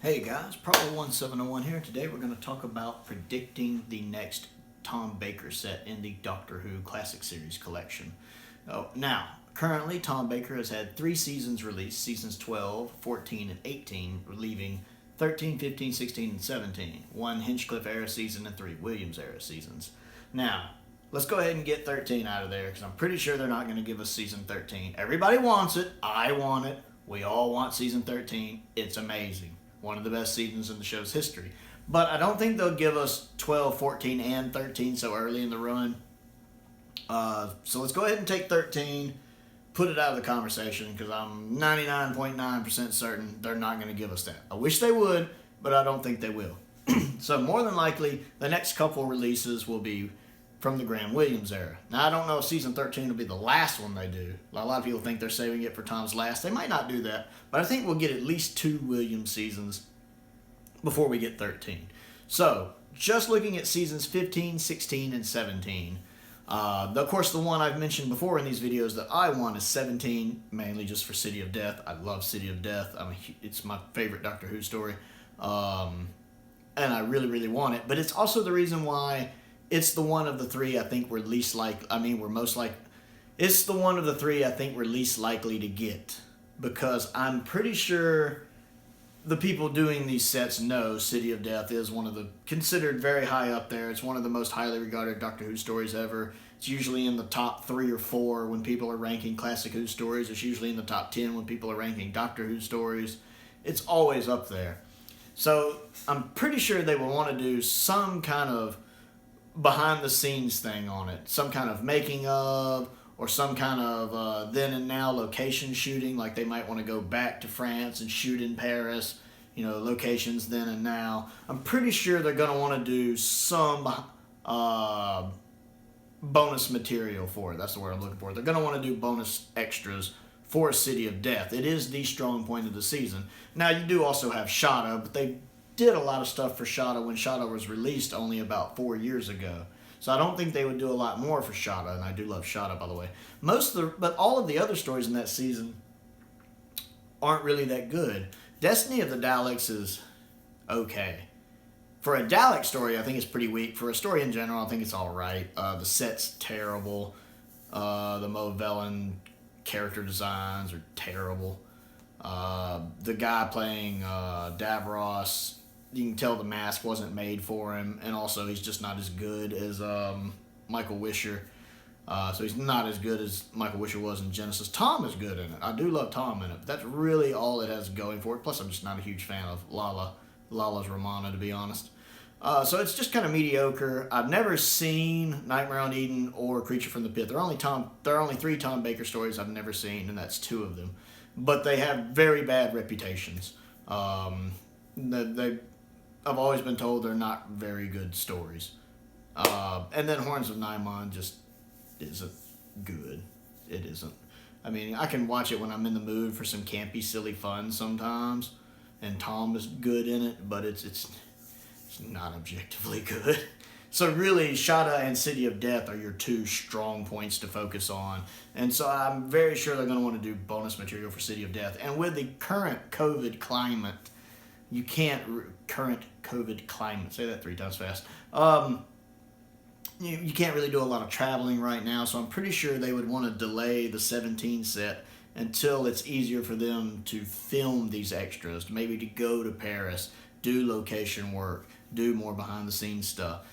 Hey guys, Probable1701 here. Today we're going to talk about predicting the next Tom Baker set in the Doctor Who Classic Series collection. Now, currently Tom Baker has had 3 seasons released, seasons 12, 14, and 18, leaving 13, 15, 16, and 17. 1 Hinchcliffe era season and 3 Williams era seasons. Now, let's go ahead and get 13 out of there because I'm pretty sure they're not going to give us season 13. Everybody wants it. I want it. We all want season 13. It's amazing. One of the best seasons in the show's history. But I don't think they'll give us 12, 14, and 13 so early in the run. So let's go ahead and take 13, put it out of the conversation, because I'm 99.9% certain they're not going to give us that. I wish they would, but I don't think they will. So more than likely, the next couple releases will be from the Graham Williams era. Now, I don't know if season 13 will be the last one they do. A lot of people think they're saving it for Tom's last. They might not do that, but I think we'll get at least 2 Williams seasons before we get 13. So, just looking at seasons 15, 16, and 17. Of course, the one I've mentioned before in these videos that I want is 17, mainly just for City of Death. I love City of Death. It's my favorite Doctor Who story. And I really, really want it. But it's also the reason why it's the one of the 3 I think we're least it's the one of the 3 I think we're least likely to get. Because I'm pretty sure the people doing these sets know City of Death is one of the considered very high up there. It's one of the most highly regarded Doctor Who stories ever. It's usually in the top 3 or 4 when people are ranking Classic Who stories. It's usually in the top 10 when people are ranking Doctor Who stories. It's always up there. So I'm pretty sure they will want to do some kind of behind the scenes thing on it, some kind of making of, or some kind of then and now location shooting, like they might want to go back to France and shoot in Paris, locations then and now. I'm pretty sure they're going to want to do some bonus material for it. That's the word I'm looking for. They're going to want to do bonus extras for City of Death. It is the strong point of the season. Now, you do also have Shada, but they did a lot of stuff for Shada when Shada was released only about 4 years ago. So I don't think they would do a lot more for Shada, and I do love Shada, by the way. But all of the other stories in that season aren't really that good. Destiny of the Daleks is okay. For a Dalek story, I think it's pretty weak. For a story in general, I think it's all right. The set's terrible. The Mo Velen character designs are terrible. The guy playing Davros, you can tell the mask wasn't made for him, and also he's just not as good as Michael Wisher. So he's not as good as Michael Wisher was in Genesis. Tom is good in it. I do love Tom in it, but that's really all it has going for it. Plus, I'm just not a huge fan of Lala's Romana, to be honest. So it's just kind of mediocre. I've never seen Nightmare on Eden or Creature from the Pit. There are only 3 Tom Baker stories I've never seen, and that's 2 of them. But they have very bad reputations. I've always been told they're not very good stories. And then Horns of Nimon just isn't good. It isn't. I mean, I can watch it when I'm in the mood for some campy, silly fun sometimes, and Tom is good in it, but it's not objectively good. So really, Shada and City of Death are your 2 strong points to focus on. And so I'm very sure they're going to want to do bonus material for City of Death. And with the current COVID climate, you can't... Current COVID climate. Say that 3 times fast. You can't really do a lot of traveling right now, so I'm pretty sure they would want to delay the 17 set until it's easier for them to film these extras, maybe to go to Paris, do location work, do more behind-the-scenes stuff.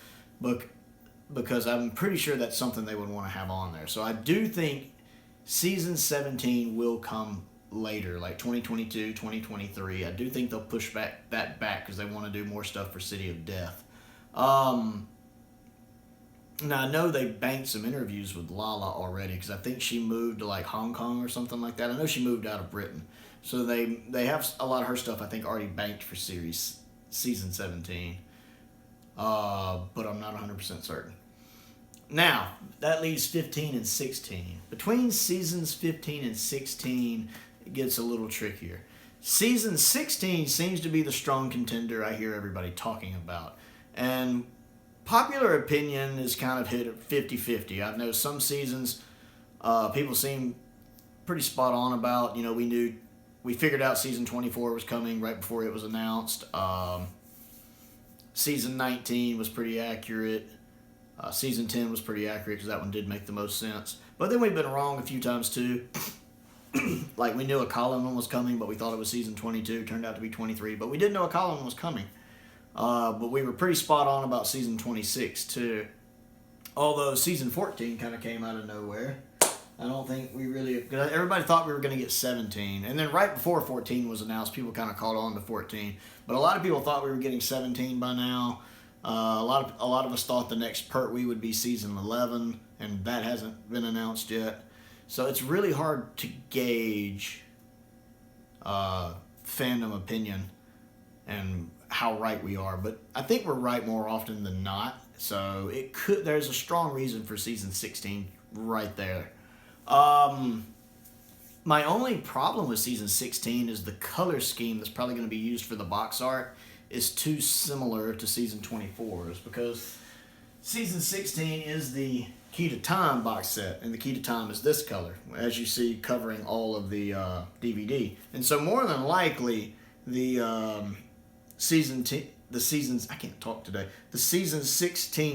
Because I'm pretty sure that's something they would want to have on there. So I do think season 17 will come later, like 2022, 2023. I do think they'll push that back because they want to do more stuff for City of Death. Now, I know they banked some interviews with Lala already because I think she moved to like Hong Kong or something like that. I know she moved out of Britain. So they have a lot of her stuff, I think, already banked for season 17. But I'm not 100% certain. Now, that leaves 15 and 16. Between seasons 15 and 16, it gets a little trickier. Season 16 seems to be the strong contender I hear everybody talking about. And popular opinion is kind of hit at 50-50. I know some seasons people seem pretty spot on about. We knew we figured out season 24 was coming right before it was announced. Season 19 was pretty accurate. Season 10 was pretty accurate because that one did make the most sense. But then we've been wrong a few times too. Like we knew a Colin one was coming, but we thought it was season 22. Turned out to be 23. But we didn't know a Colin one was coming. But we were pretty spot on about season 26 too. Although season 14 kind of came out of nowhere. I don't think we really... Everybody thought we were going to get 17. And then right before 14 was announced, people kind of caught on to 14. But a lot of people thought we were getting 17 by now. A lot of us thought the next Pertwee would be season 11, and that hasn't been announced yet. So it's really hard to gauge fandom opinion and how right we are. But I think we're right more often than not. So there's a strong reason for season 16 right there. My only problem with season 16 is the color scheme that's probably going to be used for the box art is too similar to season 24's, because season 16 is the Key to Time box set, and the Key to Time is this color, as you see covering all of the DVD. And so more than likely, the season 16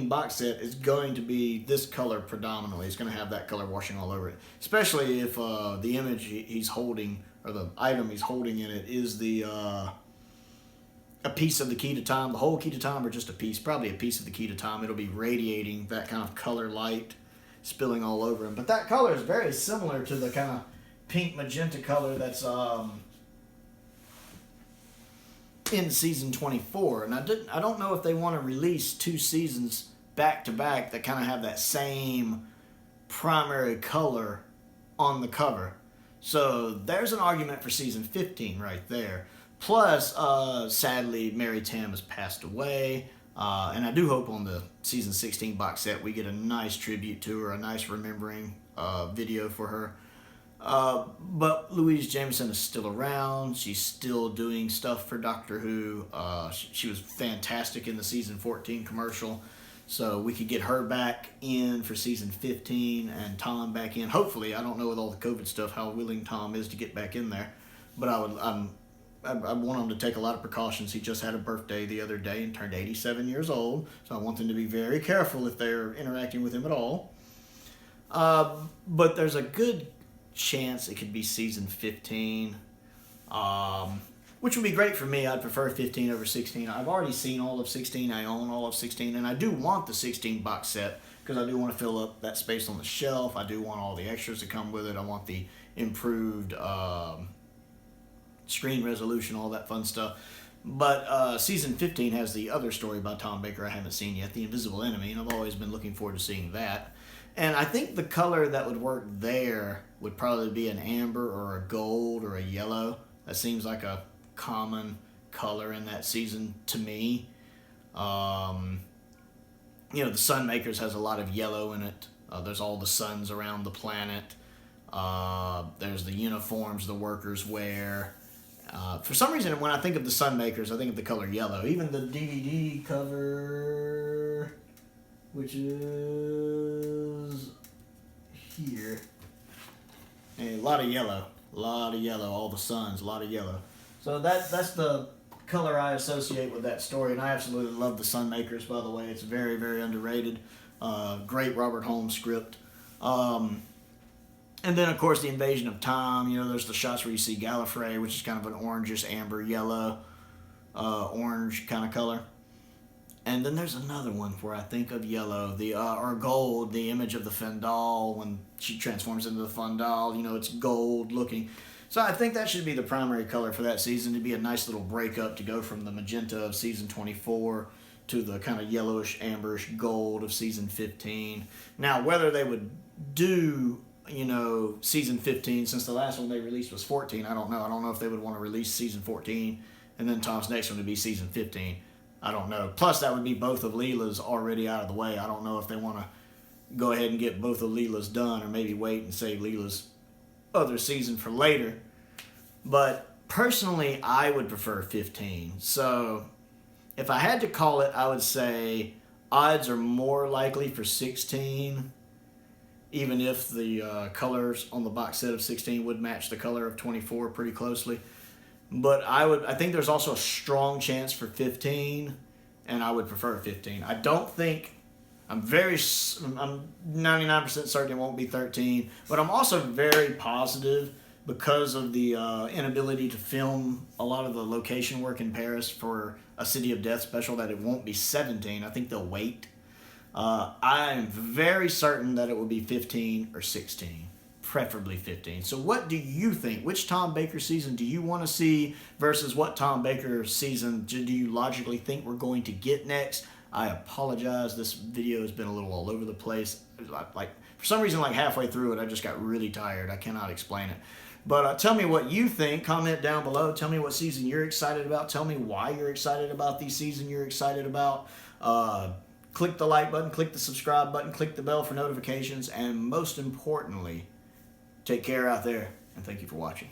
box set is going to be this color predominantly. It's going to have that color washing all over it, especially if the image he's holding, or the item he's holding in it, is the a piece of the Key to Time, the whole Key to Time, or just a piece, probably a piece of the Key to Time. It'll be radiating that kind of color light, spilling all over him. But that color is very similar to the kind of pink magenta color that's in season 24. And I don't know if they want to release two seasons back to back that kind of have that same primary color on the cover. So there's an argument for season 15 right there. Plus, sadly, Mary Tam has passed away. And I do hope on the season 16 box set we get a nice tribute to her, a nice remembering video for her. But Louise Jameson is still around. She's still doing stuff for Doctor Who. She was fantastic in the season 14 commercial. So we could get her back in for season 15 and Tom back in. Hopefully, I don't know with all the COVID stuff how willing Tom is to get back in there. But I want him to take a lot of precautions. He just had a birthday the other day and turned 87 years old. So I want them to be very careful if they're interacting with him at all. But there's a good chance it could be season 15, which would be great for me. I'd prefer 15 over 16. I've already seen all of 16. I own all of 16, and I do want the 16 box set because I do want to fill up that space on the shelf. I do want all the extras to come with it. I want the improved screen resolution, all that fun stuff. But season 15 has the other story by Tom Baker I haven't seen yet, The Invisible Enemy, and I've always been looking forward to seeing that. And I think the color that would work there would probably be an amber or a gold or a yellow. That seems like a common color in that season to me. The Sunmakers has a lot of yellow in it. There's all the suns around the planet. There's the uniforms the workers wear. For some reason, when I think of the Sunmakers, I think of the color yellow. Even the DVD cover, which is here. And a lot of yellow, all the suns, a lot of yellow. So that's the color I associate with that story, and I absolutely love the Sunmakers, by the way. It's very, very underrated. Great Robert Holmes script. And then, of course, the Invasion of Time. There's the shots where you see Gallifrey, which is kind of an orangish, amber, yellow, orange kind of color. And then there's another one where I think of yellow, or gold, the image of the Fendal when she transforms into the Fendal. It's gold looking. So I think that should be the primary color for that season, to be a nice little breakup to go from the magenta of season 24 to the kind of yellowish, amberish gold of season 15. Now, whether they would do season 15, since the last one they released was 14, I don't know. I don't know if they would want to release season 14 and then Tom's next one to be season 15. I don't know. Plus, that would be both of Leela's already out of the way. I don't know if they want to go ahead and get both of Leela's done, or maybe wait and save Leela's other season for later. But personally, I would prefer 15. So if I had to call it, I would say odds are more likely for 16. even if the colors on the box set of 16 would match the color of 24 pretty closely. But I think there's also a strong chance for 15, and I would prefer 15. I don't think, I'm 99% certain it won't be 13, but I'm also very positive because of the inability to film a lot of the location work in Paris for a City of Death special that it won't be 17. I think they'll wait. I'm very certain that it will be 15 or 16, preferably 15. So what do you think? Which Tom Baker season do you want to see versus what Tom Baker season do you logically think we're going to get next? I apologize. This video has been a little all over the place. Like for some reason, like halfway through it, I just got really tired. I cannot explain it. But tell me what you think. Comment down below. Tell me what season you're excited about. Tell me why you're excited about the season you're excited about. Click the like button, click the subscribe button, click the bell for notifications, and most importantly, take care out there, and thank you for watching.